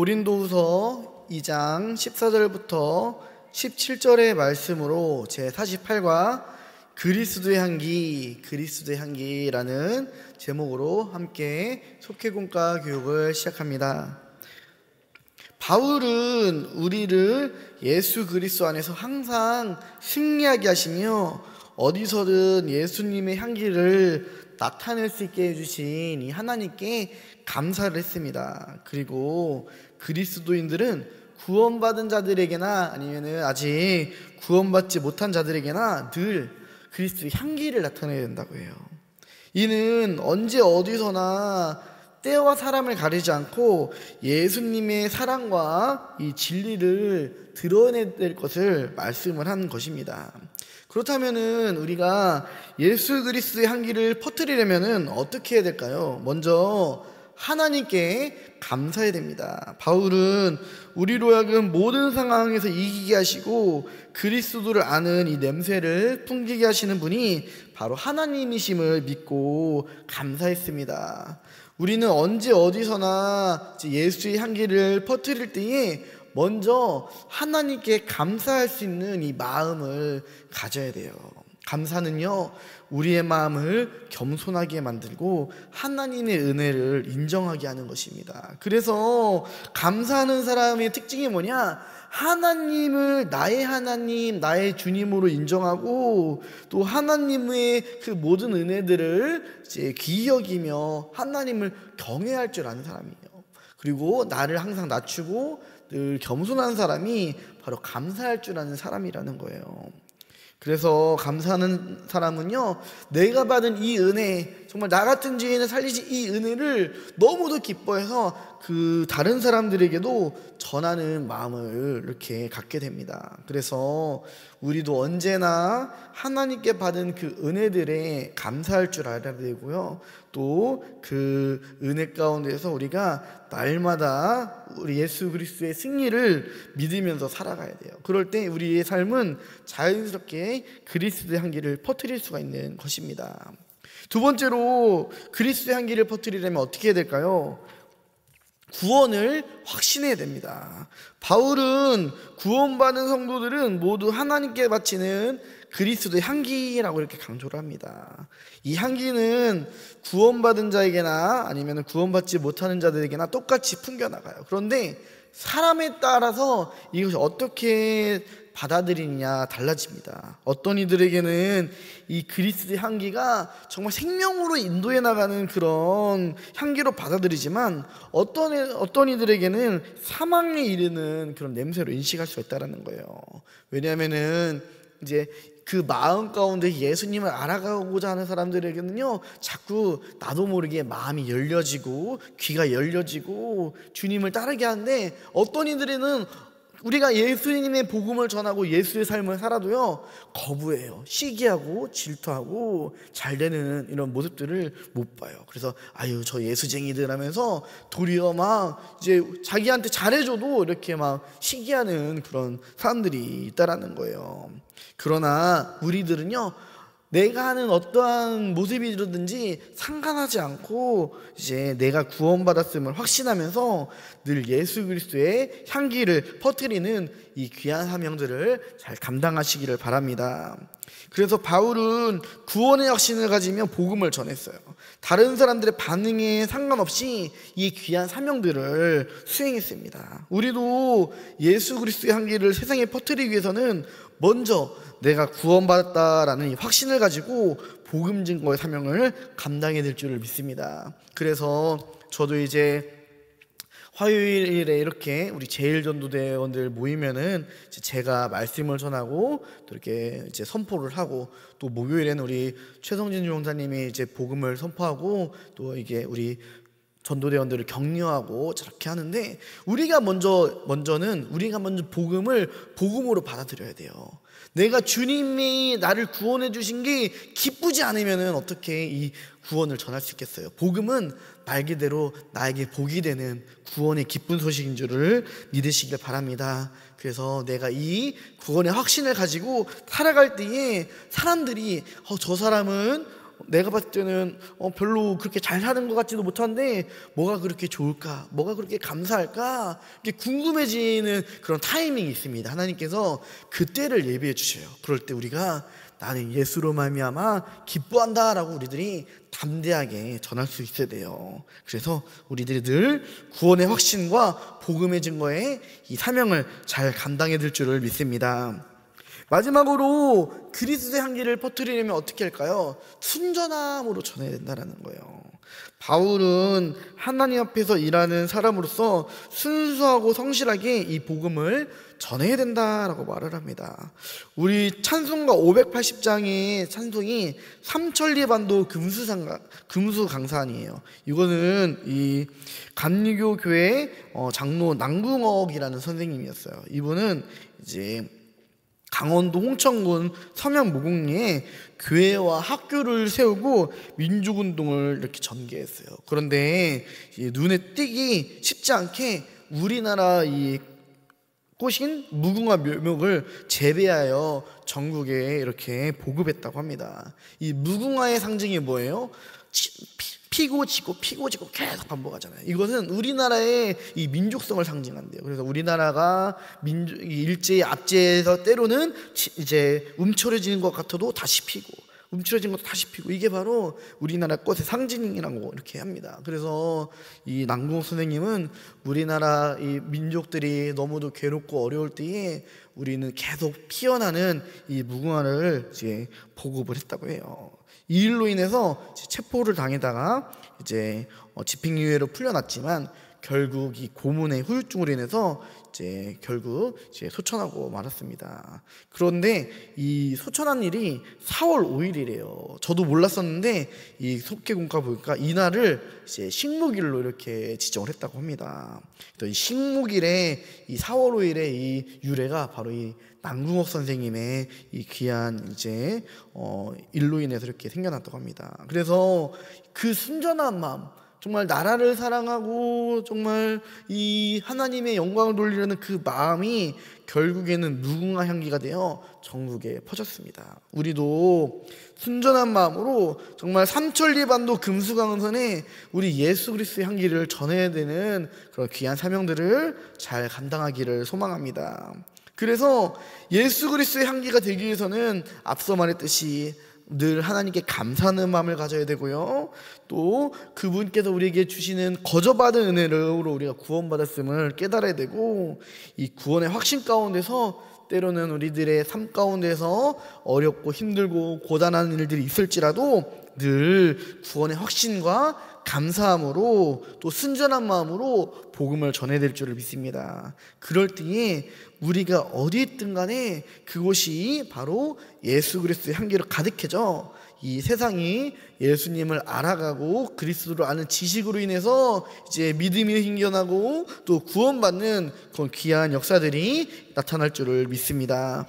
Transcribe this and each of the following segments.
고린도후서 2장 14절부터 17절의 말씀으로 제48과 그리스도의 향기라는 제목으로 함께 속회공과 교육을 시작합니다. 바울은 우리를 예수 그리스도 안에서 항상 승리하게 하시며 어디서든 예수님의 향기를 나타낼 수 있게 해주신 이 하나님께 감사를 했습니다. 그리고 그리스도인들은 구원받은 자들에게나 아니면 아직 구원받지 못한 자들에게나 늘 그리스도의 향기를 나타내야 된다고 해요. 이는 언제 어디서나 때와 사람을 가리지 않고 예수님의 사랑과 이 진리를 드러내야 될 것을 말씀을 한 것입니다. 그렇다면은 우리가 예수 그리스도의 향기를 퍼뜨리려면은 어떻게 해야 될까요? 먼저 하나님께 감사해야 됩니다. 바울은 우리로 하여금 모든 상황에서 이기게 하시고 그리스도를 아는 이 냄새를 풍기게 하시는 분이 바로 하나님이심을 믿고 감사했습니다. 우리는 언제 어디서나 예수의 향기를 퍼뜨릴 때에 먼저 하나님께 감사할 수 있는 이 마음을 가져야 돼요. 감사는요, 우리의 마음을 겸손하게 만들고 하나님의 은혜를 인정하게 하는 것입니다. 그래서 감사하는 사람의 특징이 뭐냐? 하나님을 나의 하나님, 나의 주님으로 인정하고 또 하나님의 그 모든 은혜들을 이제 귀히 여기며 하나님을 경외할 줄 아는 사람이에요. 그리고 나를 항상 낮추고 늘 겸손한 사람이 바로 감사할 줄 아는 사람이라는 거예요. 그래서 감사하는 사람은요, 내가 받은 이 은혜, 정말 나 같은 죄인을 살리신 이 은혜를 너무도 기뻐해서 그 다른 사람들에게도 전하는 마음을 이렇게 갖게 됩니다. 그래서 우리도 언제나 하나님께 받은 그 은혜들에 감사할 줄 알아야 되고요, 또 그 은혜 가운데서 우리가 날마다 우리 예수 그리스도의 승리를 믿으면서 살아가야 돼요. 그럴 때 우리의 삶은 자연스럽게 그리스도의 향기를 퍼뜨릴 수가 있는 것입니다. 두 번째로 그리스도의 향기를 퍼뜨리려면 어떻게 해야 될까요? 구원을 확신해야 됩니다. 바울은 구원받은 성도들은 모두 하나님께 바치는 그리스도의 향기라고 이렇게 강조를 합니다. 이 향기는 구원받은 자에게나 아니면 구원받지 못하는 자들에게나 똑같이 풍겨나가요. 그런데 사람에 따라서 이것이 어떻게 받아들이느냐 달라집니다. 어떤 이들에게는 이 그리스도의 향기가 정말 생명으로 인도해 나가는 그런 향기로 받아들이지만 어떤 이들에게는 사망에 이르는 그런 냄새로 인식할 수가 있다는 거예요. 왜냐하면은 이제 그 마음 가운데 예수님을 알아가고자 하는 사람들에게는요, 자꾸 나도 모르게 마음이 열려지고 귀가 열려지고 주님을 따르게 하는데, 어떤 이들에는 우리가 예수님의 복음을 전하고 예수의 삶을 살아도요, 거부해요. 시기하고 질투하고 잘 되는 이런 모습들을 못 봐요. 그래서 아유, 저 예수쟁이들 하면서 도리어 막 이제 자기한테 잘해줘도 이렇게 막 시기하는 그런 사람들이 있다라는 거예요. 그러나 우리들은요, 내가 하는 어떠한 모습이든지 상관하지 않고 이제 내가 구원받았음을 확신하면서 늘 예수 그리스도의 향기를 퍼뜨리는 이 귀한 사명들을 잘 감당하시기를 바랍니다. 그래서 바울은 구원의 확신을 가지며 복음을 전했어요. 다른 사람들의 반응에 상관없이 이 귀한 사명들을 수행했습니다. 우리도 예수 그리스도의 향기를 세상에 퍼뜨리기 위해서는 먼저 내가 구원받았다라는 이 확신을 가지고 복음 증거의 사명을 감당해야 될 줄을 믿습니다. 그래서 저도 이제 화요일에 이렇게 우리 제일전도대원들 모이면은 제가 말씀을 전하고 또 이렇게 이제 선포를 하고, 또 목요일에는 우리 최성진 주원사님이 이제 복음을 선포하고 또 이게 우리 전도대원들을 격려하고 저렇게 하는데, 우리가 먼저 복음을 복음으로 받아들여야 돼요. 내가 주님이 나를 구원해 주신 게 기쁘지 않으면 어떻게 이 구원을 전할 수 있겠어요? 복음은 말 그대로 나에게 복이 되는 구원의 기쁜 소식인 줄을 믿으시길 바랍니다. 그래서 내가 이 구원의 확신을 가지고 살아갈 때에 사람들이 저 사람은 내가 봤을 때는 별로 그렇게 잘 사는 것 같지도 못한데 뭐가 그렇게 좋을까? 뭐가 그렇게 감사할까? 이렇게 궁금해지는 그런 타이밍이 있습니다. 하나님께서 그때를 예비해 주셔요. 그럴 때 우리가 나는 예수로 말미암아 기뻐한다라고 우리들이 담대하게 전할 수 있어야 돼요. 그래서 우리들이 늘 구원의 확신과 복음의 증거에 이 사명을 잘 감당해 들 줄을 믿습니다. 마지막으로 그리스도의 향기를 퍼뜨리려면 어떻게 할까요? 순전함으로 전해야 된다는 거예요. 바울은 하나님 앞에서 일하는 사람으로서 순수하고 성실하게 이 복음을 전해야 된다라고 말을 합니다. 우리 찬송가 580장의 찬송이 삼천리 반도 금수 강산이에요. 이거는 이 감리교 교회 장로 남궁옥이라는 선생님이었어요. 이분은 이제 강원도 홍천군 서면무궁리에 교회와 학교를 세우고 민족운동을 이렇게 전개했어요. 그런데 눈에 띄기 쉽지 않게 우리나라 이 꽃인 무궁화 묘목을 재배하여 전국에 이렇게 보급했다고 합니다. 이 무궁화의 상징이 뭐예요? 피고 지고 피고 지고 계속 반복하잖아요. 이것은 우리나라의 이 민족성을 상징한대요. 그래서 우리나라가 일제의 압제에서 때로는 이제 움츠러지는 것 같아도 다시 피고, 움츠러진 것도 다시 피고, 이게 바로 우리나라 꽃의 상징이라고 이렇게 합니다. 그래서 이 남궁옥 선생님은 우리나라 이 민족들이 너무도 괴롭고 어려울 때에 우리는 계속 피어나는 이 무궁화를 이제 보급을 했다고 해요. 이 일로 인해서 체포를 당하다가 이제 집행유예로 풀려났지만 결국 이 고문의 후유증으로 인해서 이제 결국 이제 소천하고 말았습니다. 그런데 이 소천한 일이 4월 5일이래요. 저도 몰랐었는데 이 속개공과 보니까 이날을 이제 식목일로 이렇게 지정을 했다고 합니다. 또 이 식목일에 이 4월 5일에 이 유래가 바로 이 남궁옥 선생님의 이 귀한 이제 일로 인해서 이렇게 생겨났다고 합니다. 그래서 그 순전한 마음, 정말 나라를 사랑하고 정말 이 하나님의 영광을 돌리려는 그 마음이 결국에는 무궁화 향기가 되어 전국에 퍼졌습니다. 우리도 순전한 마음으로 정말 삼천리 반도 금수강선에 우리 예수 그리스도의 향기를 전해야 되는 그런 귀한 사명들을 잘 감당하기를 소망합니다. 그래서 예수 그리스도의 향기가 되기 위해서는 앞서 말했듯이 늘 하나님께 감사하는 마음을 가져야 되고요. 또 그분께서 우리에게 주시는 거저받은 은혜로 우리가 구원받았음을 깨달아야 되고, 이 구원의 확신 가운데서 때로는 우리들의 삶 가운데서 어렵고 힘들고 고단한 일들이 있을지라도 늘 구원의 확신과 감사함으로 또 순전한 마음으로 복음을 전해야 될 줄을 믿습니다. 그럴 때에 우리가 어디 있든 간에 그곳이 바로 예수 그리스도의 향기로 가득해져 이 세상이 예수님을 알아가고 그리스도를 아는 지식으로 인해서 이제 믿음이 생겨나고 또 구원받는 그런 귀한 역사들이 나타날 줄을 믿습니다.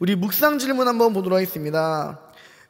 우리 묵상 질문 한번 보도록 하겠습니다.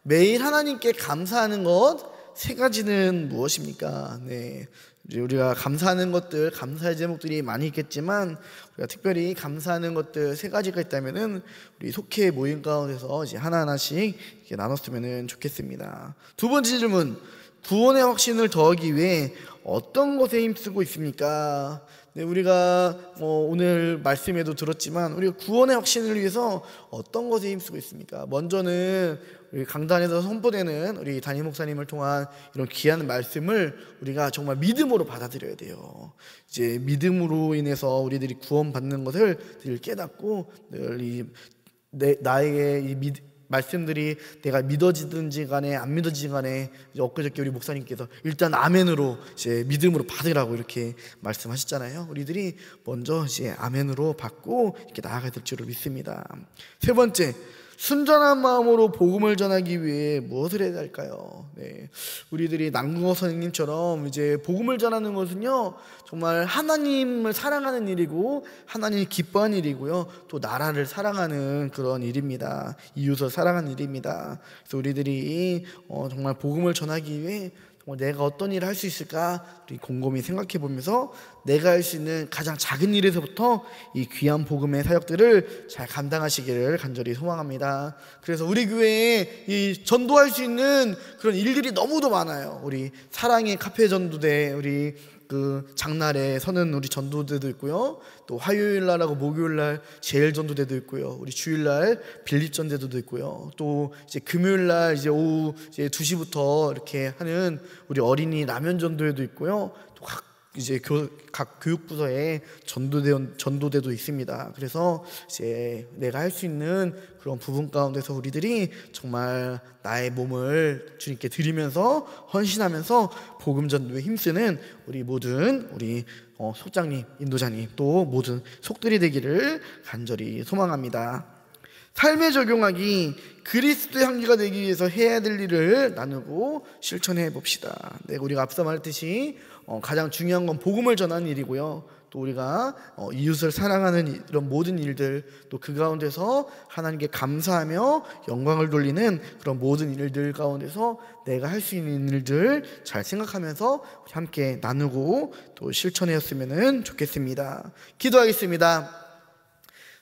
매일 하나님께 감사하는 것 세 가지는 무엇입니까? 네, 우리가 감사하는 것들, 감사의 제목들이 많이 있겠지만 우리가 특별히 감사하는 것들 세 가지가 있다면은 우리 속회 모임 가운데서 이제 하나하나씩 이렇게 나눴으면 좋겠습니다. 두 번째 질문, 구원의 확신을 더하기 위해 어떤 것에 힘쓰고 있습니까? 네, 우리가 오늘 말씀에도 들었지만 우리가 구원의 확신을 위해서 어떤 것에 힘쓰고 있습니까? 먼저는 우리 강단에서 선포되는 우리 담임 목사님을 통한 이런 귀한 말씀을 우리가 정말 믿음으로 받아들여야 돼요. 이제 믿음으로 인해서 우리들이 구원받는 것을 늘 깨닫고 늘 나에게 이 말씀들이 내가 믿어지든지 간에 안 믿어지든지 간에 엊그저께 우리 목사님께서 일단 아멘으로 이제 믿음으로 받으라고 이렇게 말씀하셨잖아요. 우리들이 먼저 이제 아멘으로 받고 이렇게 나아가야 될 줄을 믿습니다. 세 번째, 순전한 마음으로 복음을 전하기 위해 무엇을 해야 할까요? 네, 우리들이 남궁옥 선생님처럼 이제 복음을 전하는 것은요 정말 하나님을 사랑하는 일이고 하나님이 기뻐하는 일이고요 또 나라를 사랑하는 그런 일입니다. 이웃을 사랑하는 일입니다. 그래서 우리들이 정말 복음을 전하기 위해 내가 어떤 일을 할 수 있을까 우리 곰곰이 생각해 보면서 내가 할 수 있는 가장 작은 일에서부터 이 귀한 복음의 사역들을 잘 감당하시기를 간절히 소망합니다. 그래서 우리 교회에 이 전도할 수 있는 그런 일들이 너무도 많아요. 우리 사랑의 카페 전도대, 우리 그 장날에 서는 우리 전도대도 있고요. 또 화요일 날하고 목요일 날 제일 전도대도 있고요. 우리 주일 날 빌립 전도대도 있고요. 또 이제 금요일 날 이제 오후 이제 2시부터 이렇게 하는 우리 어린이 라면 전도회도 있고요. 또 각 교육부서에 전도대도 있습니다. 그래서 이제 내가 할 수 있는 그런 부분 가운데서 우리들이 정말 나의 몸을 주님께 드리면서 헌신하면서 복음 전도에 힘쓰는 우리 모든 우리 속장님, 인도자님 또 모든 속들이 되기를 간절히 소망합니다. 삶에 적용하기, 그리스도의 향기가 되기 위해서 해야 될 일을 나누고 실천해 봅시다. 네, 우리가 앞서 말했듯이 가장 중요한 건 복음을 전하는 일이고요. 또 우리가 이웃을 사랑하는 이런 모든 일들, 또 그 가운데서 하나님께 감사하며 영광을 돌리는 그런 모든 일들 가운데서 내가 할 수 있는 일들 잘 생각하면서 함께 나누고 또 실천했으면 좋겠습니다. 기도하겠습니다.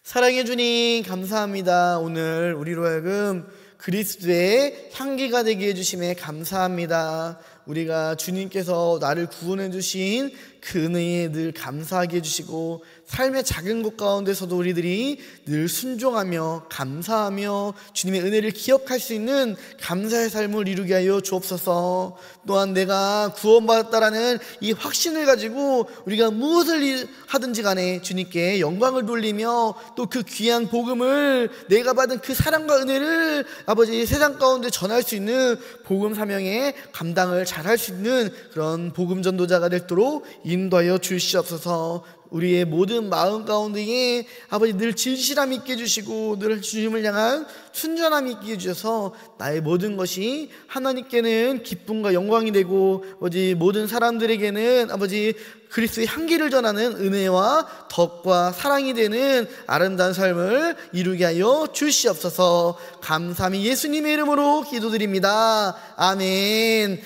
사랑해 주님 감사합니다. 오늘 우리로 하여금 그리스도의 향기가 되게 해주심에 감사합니다. 우리가 주님께서 나를 구원해 주신 그 은혜에 늘 감사하게 해주시고 삶의 작은 것 가운데서도 우리들이 늘 순종하며 감사하며 주님의 은혜를 기억할 수 있는 감사의 삶을 이루게 하여 주옵소서. 또한 내가 구원받았다라는 이 확신을 가지고 우리가 무엇을 하든지 간에 주님께 영광을 돌리며 또 그 귀한 복음을 내가 받은 그 사랑과 은혜를 아버지 세상 가운데 전할 수 있는 복음 사명의 감당을 잘 할 수 있는 그런 복음 전도자가 되도록 인도하여 주시옵소서. 우리의 모든 마음 가운데에 아버지 늘 진실함 있게 해주시고 늘 주님을 향한 순전함 있게 해주셔서 나의 모든 것이 하나님께는 기쁨과 영광이 되고 아버지 모든 사람들에게는 아버지 그리스도의 향기를 전하는 은혜와 덕과 사랑이 되는 아름다운 삶을 이루게 하여 주시옵소서. 감사함이 예수님의 이름으로 기도드립니다. 아멘.